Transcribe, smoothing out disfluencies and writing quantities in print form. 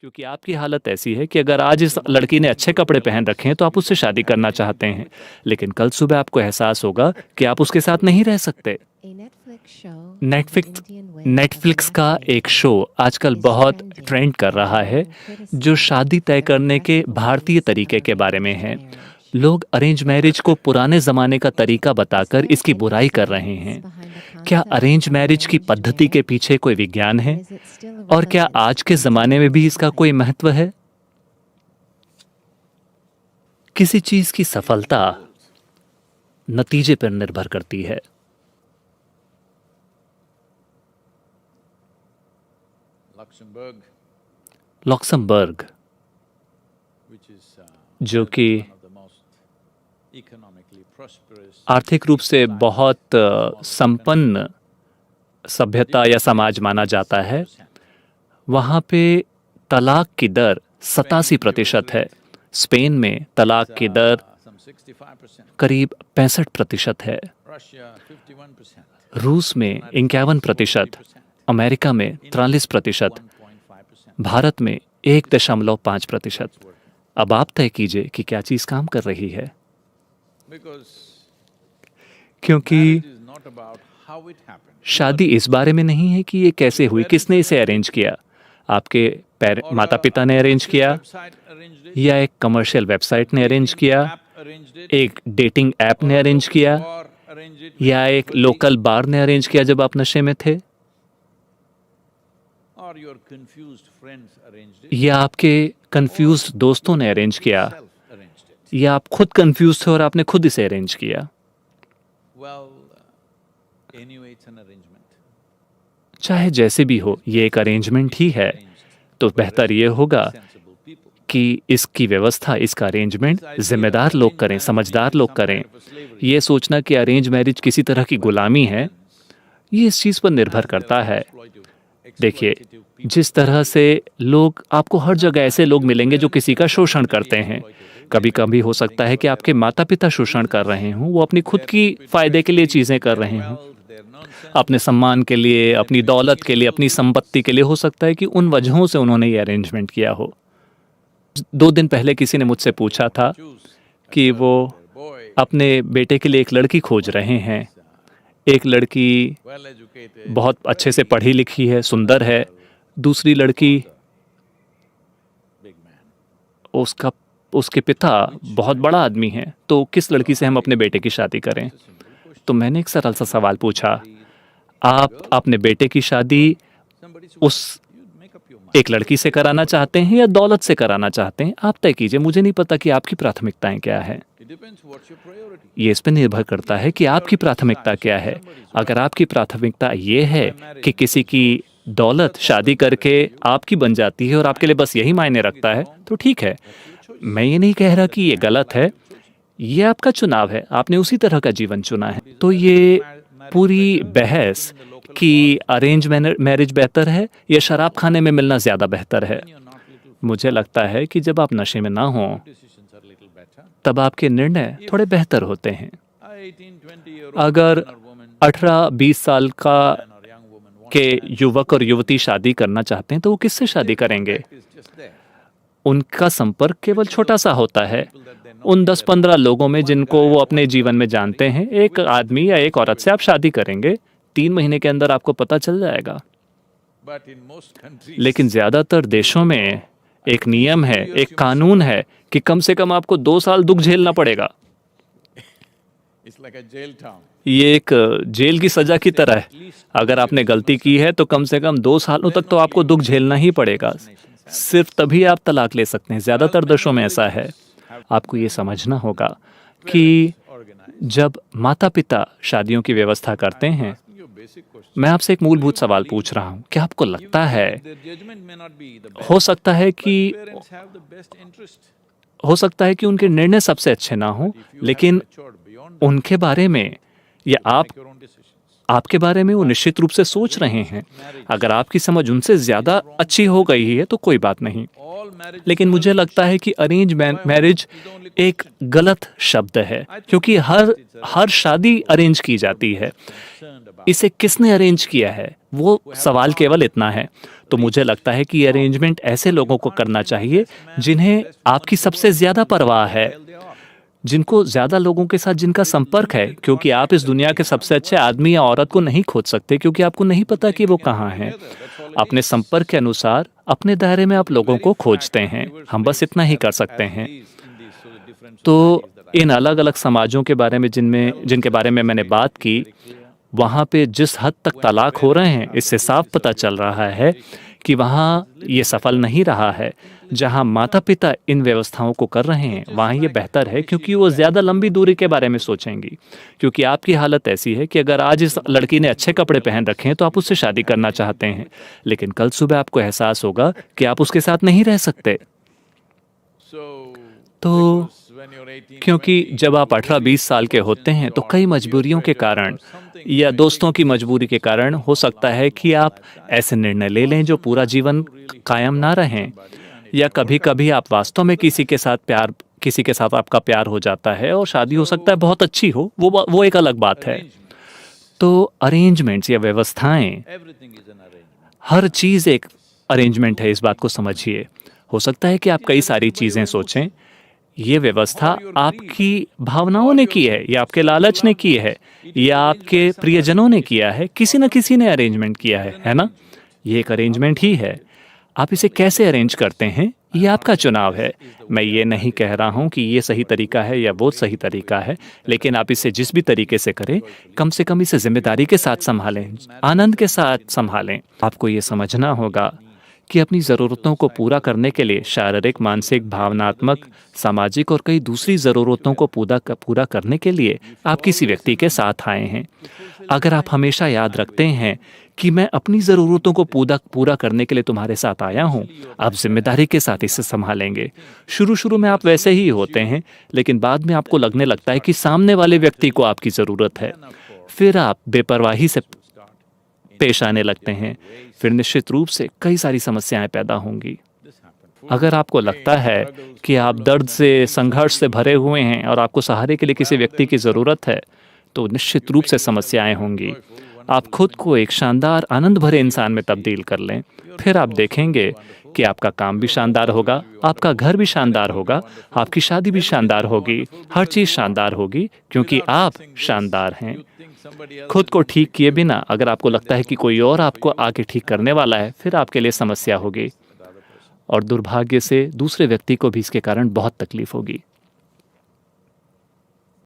क्योंकि आपकी हालत ऐसी है कि अगर आज इस लड़की ने अच्छे कपड़े पहन रखे हैं तो आप उससे शादी करना चाहते हैं, लेकिन कल सुबह आपको एहसास होगा कि आप उसके साथ नहीं रह सकते। नेटफ्लिक्स नेटफ्लिक्स का एक शो आजकल बहुत ट्रेंड कर रहा है, जो शादी तय करने के भारतीय तरीके के बारे में है। लोग अरेंज मैरिज को पुराने ज़माने का तरीका बताकर इसकी बुराई कर रहे हैं। क्या अरेंज मैरिज की पद्धति के पीछे कोई विज्ञान है? और क्या आज के ज़माने में भी इसका कोई महत्व है? किसी चीज़ की सफलता नतीजे पर निर्भर करती है। लक्समबर्ग, जो कि आर्थिक रूप से बहुत संपन्न सभ्यता या समाज माना जाता है, वहाँ पे तलाक की दर 87% है। स्पेन में तलाक की दर करीब 65% है। रूस में 51%, अमेरिका में 43%, भारत में 1.5%। अब आप तय कीजिए कि क्या चीज़ काम कर रही है। क्योंकि शादी इस बारे में नहीं है कि ये कैसे हुई, किसने इसे अरेंज किया। आपके माता पिता ने अरेंज किया, या एक कमर्शियल वेबसाइट ने अरेंज किया, एक डेटिंग ऐप ने अरेंज किया, या एक लोकल बार ने अरेंज किया जब आप नशे में थे, या आपके कंफ्यूज्ड दोस्तों ने अरेंज किया, या आप खुद कंफ्यूज थे और आपने खुद इसे अरेंज किया। चाहे जैसे भी हो, ये एक अरेंजमेंट ही है। तो बेहतर ये होगा कि इसकी व्यवस्था, इसका अरेंजमेंट जिम्मेदार लोग करें, समझदार लोग करें। ये सोचना कि अरेंज मैरिज किसी तरह की गुलामी है, ये इस चीज़ पर निर्भर करता है। देखिए, जिस तरह से लोग, आपको हर जगह ऐसे लोग मिलेंगे जो किसी का शोषण करते हैं। कभी कभी हो सकता है कि आपके माता पिता शोषण कर रहे हों, वो अपनी खुद की फ़ायदे के लिए चीज़ें कर रहे हों, अपने सम्मान के लिए, अपनी दौलत के लिए, अपनी संपत्ति के लिए। हो सकता है कि उन वजहों से उन्होंने ये अरेंजमेंट किया हो। 2 दिन पहले किसी ने मुझसे पूछा था कि वो अपने बेटे के लिए एक लड़की खोज रहे हैं। एक लड़की बहुत अच्छे से पढ़ी लिखी है, सुंदर है। दूसरी लड़की, उसके पिता बहुत बड़ा आदमी है। तो किस लड़की से हम अपने बेटे की शादी करें? तो मैंने एक सरल सा सवाल पूछा, आप अपने बेटे की शादी उस एक लड़की से कराना चाहते हैं या दौलत से कराना चाहते हैं? आप तय कीजिए। मुझे नहीं पता कि आपकी प्राथमिकताएं क्या है। ये इस पर निर्भर करता है कि आपकी प्राथमिकता क्या है। अगर आपकी प्राथमिकता ये है कि किसी की दौलत शादी करके आपकी बन जाती है और आपके लिए बस यही मायने रखता है, तो ठीक है। मैं ये नहीं कह रहा कि ये गलत है, ये आपका चुनाव है, आपने उसी तरह का जीवन चुना है। तो ये पूरी बहस कि अरेंज मैरिज बेहतर है या शराब खाने में मिलना ज़्यादा बेहतर है, मुझे लगता है कि जब आप नशे में ना हों तब आपके निर्णय थोड़े बेहतर होते हैं। अगर 18-20 साल के युवक और युवती शादी करना चाहते हैं तो वो किससे शादी करेंगे? उनका संपर्क केवल छोटा सा होता है, उन 10-15 लोगों में जिनको वो अपने जीवन में जानते हैं। एक आदमी या एक औरत से आप शादी करेंगे, 3 महीने के अंदर आपको पता चल जाएगा। लेकिन ज़्यादातर देशों में एक नियम है, एक कानून है कि कम से कम आपको 2 साल दुख झेलना पड़ेगा। ये एक जेल की सजा की तरह है। अगर आपने गलती की है तो कम से कम 2 सालों तक तो आपको दुख झेलना ही पड़ेगा। सिर्फ तभी आप तलाक ले सकते हैं। ज़्यादातर देशों में ऐसा है। आपको ये समझना होगा कि जब माता पिता शादियों की व्यवस्था करते हैं, मैं आपसे एक मूलभूत सवाल पूछ रहा हूँ, क्या आपको लगता है, हो सकता है कि उनके निर्णय सबसे अच्छे ना हों, लेकिन उनके बारे में या आपके बारे में वो निश्चित रूप से सोच रहे हैं। अगर आपकी समझ उनसे ज़्यादा अच्छी हो गई है तो कोई बात नहीं। लेकिन मुझे लगता है कि अरेंज मैरिज एक गलत शब्द है, क्योंकि हर शादी अरेंज की जाती है। इसे किसने अरेंज किया है, वो सवाल केवल इतना है। तो मुझे लगता है कि ये अरेंजमेंट ऐसे लोगों को करना चाहिए जिन्हें आपकी सबसे ज़्यादा परवाह है, जिनको ज़्यादा लोगों के साथ जिनका संपर्क है, क्योंकि आप इस दुनिया के सबसे अच्छे आदमी या औरत को नहीं खोज सकते क्योंकि आपको नहीं पता कि वो कहाँ हैं। अपने संपर्क के अनुसार अपने दायरे में आप लोगों को खोजते हैं। हम बस इतना ही कर सकते हैं। तो इन अलग-अलग समाजों के बारे में जिनके बारे में मैंने बात की, वहाँ पे जिस हद तक तलाक हो रहे हैं, इससे साफ पता चल रहा है कि वहाँ ये सफल नहीं रहा है। जहाँ माता-पिता इन व्यवस्थाओं को कर रहे हैं, वहाँ ये बेहतर है क्योंकि वो ज़्यादा लंबी दूरी के बारे में सोचेंगी। क्योंकि आपकी हालत ऐसी है कि अगर आज इस लड़की ने अच्छे कपड़े पहन रखे हैं, तो आप उससे शादी करना चाहते हैं, लेकिन कल सुबह आपको एहसास होगा कि आप उसके साथ नहीं रह सकते। तो क्योंकि जब आप 18-20 साल के होते हैं तो कई मजबूरियों के कारण या दोस्तों की मजबूरी के कारण हो सकता है कि आप ऐसे निर्णय ले लें जो पूरा जीवन कायम ना रहें, या कभी-कभी आप वास्तव में किसी के साथ आपका प्यार हो जाता है और शादी हो सकता है बहुत अच्छी हो, वो एक अलग बात है। तो अरेंजमेंट्स या व्यवस्थाएं, हर चीज़ एक अरेंजमेंट है, इस बात को समझिए। हो सकता है कि आप कई सारी चीज़ें सोचें, ये व्यवस्था आपकी भावनाओं ने की है या आपके लालच ने की है या आपके प्रियजनों ने किया है, किसी न किसी ने अरेंजमेंट किया है ना? ये एक अरेंजमेंट ही है। आप इसे कैसे अरेंज करते हैं, ये आपका चुनाव है। मैं ये नहीं कह रहा हूँ कि ये सही तरीका है या वो सही तरीका है, लेकिन आप इसे जिस भी तरीके से करें, कम से कम इसे ज़िम्मेदारी के साथ सँभालें, आनंद के साथ सँभालें। आपको ये समझना होगा कि अपनी ज़रूरतों को पूरा करने के लिए शारीरिक, मानसिक, भावनात्मक, सामाजिक और कई दूसरी ज़रूरतों को पूरा करने के लिए आप किसी व्यक्ति के साथ आए हैं। अगर आप हमेशा याद रखते हैं कि मैं अपनी ज़रूरतों को पूरा करने के लिए तुम्हारे साथ आया हूँ, आप ज़िम्मेदारी के साथ इसे सँभालेंगे। शुरू-शुरू में आप वैसे ही होते हैं, लेकिन बाद में आपको लगने लगता है कि सामने वाले व्यक्ति को आपकी ज़रूरत है। फिर आप बेपरवाही से पेश आने लगते हैं, फिर निश्चित रूप से कई सारी समस्याएं पैदा होंगी। अगर आपको लगता है कि आप दर्द से, संघर्ष से भरे हुए हैं और आपको सहारे के लिए किसी व्यक्ति की ज़रूरत है, तो निश्चित रूप से समस्याएं होंगी। आप खुद को एक शानदार, आनंद भरे इंसान में तब्दील कर लें, फिर आप देखेंगे कि आपका काम भी शानदार होगा, आपका घर भी शानदार होगा, आपकी शादी भी शानदार होगी, हर चीज़ शानदार होगी क्योंकि आप शानदार हैं। खुद को ठीक किए बिना अगर आपको लगता है कि कोई और आपको आके ठीक करने वाला है, फिर आपके लिए समस्या होगी और दुर्भाग्य से दूसरे व्यक्ति को भी इसके कारण बहुत तकलीफ होगी।